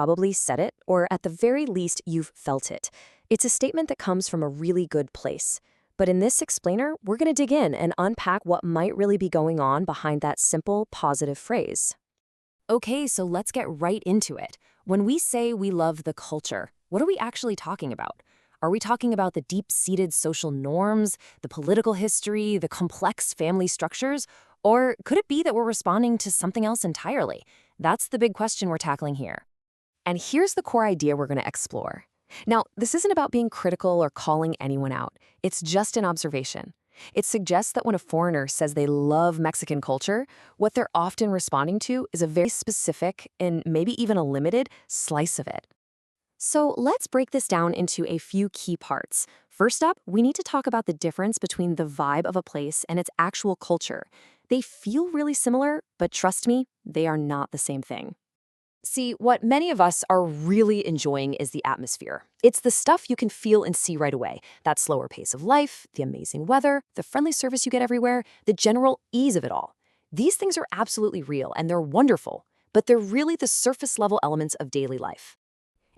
Probably said it, or at the very least, you've felt it. It's a statement that comes from a really good place. But in this explainer, we're going to dig in and unpack what might really be going on behind that simple, positive phrase. Okay, so let's get right into it. When we say we love the culture, what are we actually talking about? Are we talking about the deep-seated social norms, the political history, the complex family structures? Or could it be that we're responding to something else entirely? That's the big question we're tackling here. And here's the core idea we're going to explore. Now, this isn't about being critical or calling anyone out. It's just an observation. It suggests that when a foreigner says they love Mexican culture, what they're often responding to is a very specific and maybe even a limited slice of it. So let's break this down into a few key parts. First up, we need to talk about the difference between the vibe of a place and its actual culture. They feel really similar, but trust me, they are not the same thing. See, what many of us are really enjoying is the atmosphere. It's the stuff you can feel and see right away. That slower pace of life, the amazing weather, the friendly service you get everywhere, the general ease of it all. These things are absolutely real and they're wonderful, but they're really the surface level elements of daily life.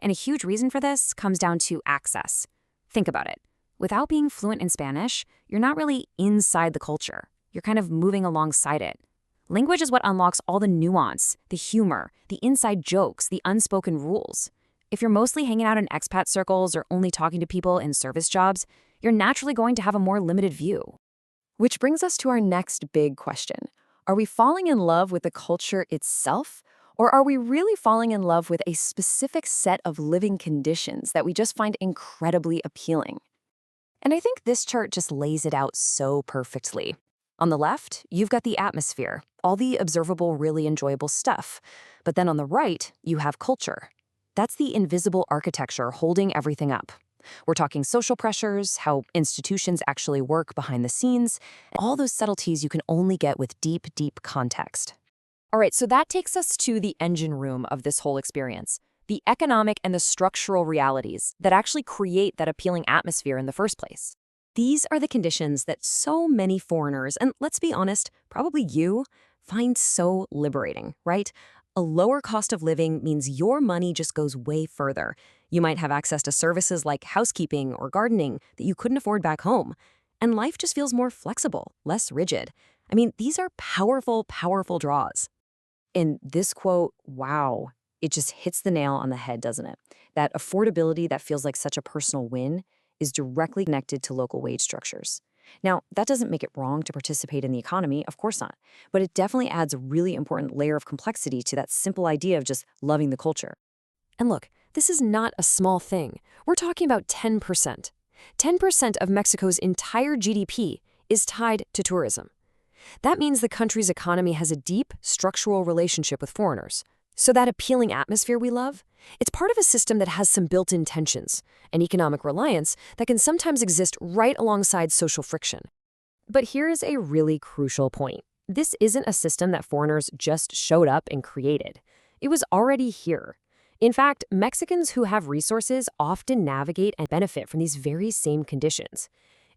And a huge reason for this comes down to access. Think about it. Without being fluent in Spanish, you're not really inside the culture. You're kind of moving alongside it. Language is what unlocks all the nuance, the humor, the inside jokes, the unspoken rules. If you're mostly hanging out in expat circles or only talking to people in service jobs, you're naturally going to have a more limited view. Which brings us to our next big question. Are we falling in love with the culture itself? Or are we really falling in love with a specific set of living conditions that we just find incredibly appealing? And I think this chart just lays it out so perfectly. On the left, you've got the atmosphere, all the observable, really enjoyable stuff. But then on the right, you have culture. That's the invisible architecture holding everything up. We're talking social pressures, how institutions actually work behind the scenes, all those subtleties you can only get with deep, deep context. All right, so that takes us to the engine room of this whole experience, the economic and the structural realities that actually create that appealing atmosphere in the first place. These are the conditions that so many foreigners, and let's be honest, probably you, find so liberating, right? A lower cost of living means your money just goes way further. You might have access to services like housekeeping or gardening that you couldn't afford back home. And life just feels more flexible, less rigid. I mean, these are powerful, powerful draws. In this quote, wow, it just hits the nail on the head, doesn't it? That affordability that feels like such a personal win is directly connected to local wage structures. Now, that doesn't make it wrong to participate in the economy, of course not, but it definitely adds a really important layer of complexity to that simple idea of just loving the culture. And look, this is not a small thing. We're talking about 10%. 10% of Mexico's entire GDP is tied to tourism. That means the country's economy has a deep, structural relationship with foreigners. So that appealing atmosphere we love, it's part of a system that has some built-in tensions, an economic reliance that can sometimes exist right alongside social friction. But here is a really crucial point. This isn't a system that foreigners just showed up and created. It was already here. In fact, Mexicans who have resources often navigate and benefit from these very same conditions.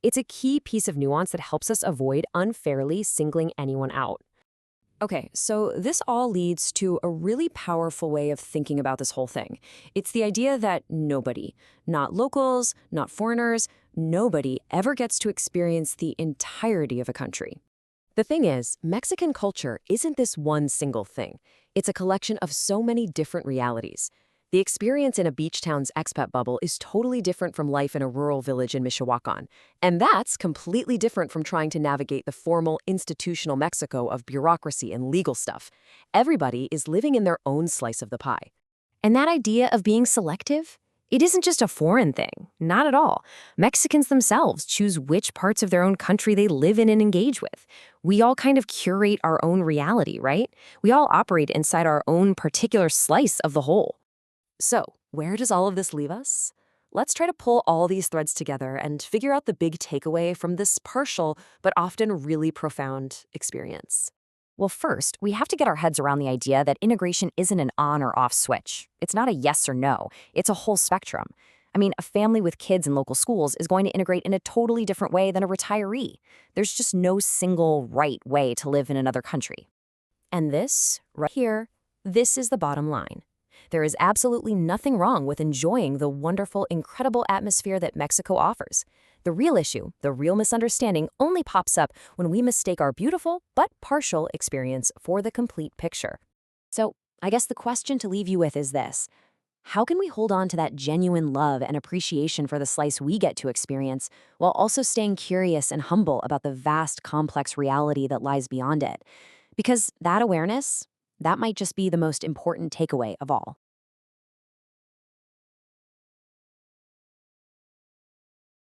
It's a key piece of nuance that helps us avoid unfairly singling anyone out. Okay, so this all leads to a really powerful way of thinking about this whole thing. It's the idea that nobody, not locals, not foreigners, nobody ever gets to experience the entirety of a country. The thing is, Mexican culture isn't this one single thing. It's a collection of so many different realities. The experience in a beach town's expat bubble is totally different from life in a rural village in Michoacan. And that's completely different from trying to navigate the formal, institutional Mexico of bureaucracy and legal stuff. Everybody is living in their own slice of the pie. And that idea of being selective? It isn't just a foreign thing. Not at all. Mexicans themselves choose which parts of their own country they live in and engage with. We all kind of curate our own reality, right? We all operate inside our own particular slice of the whole. So, where does all of this leave us? Let's try to pull all these threads together and figure out the big takeaway from this partial but often really profound experience. Well, first, we have to get our heads around the idea that integration isn't an on or off switch. It's not a yes or no. It's a whole spectrum. I mean, a family with kids in local schools is going to integrate in a totally different way than a retiree. There's just no single right way to live in another country. And this, right here, this is the bottom line. There is absolutely nothing wrong with enjoying the wonderful, incredible atmosphere that Mexico offers. The real issue, the real misunderstanding, only pops up when we mistake our beautiful but partial experience for the complete picture. So, I guess the question to leave you with is this: how can we hold on to that genuine love and appreciation for the slice we get to experience, while also staying curious and humble about the vast, complex reality that lies beyond it? Because that awareness, that might just be the most important takeaway of all.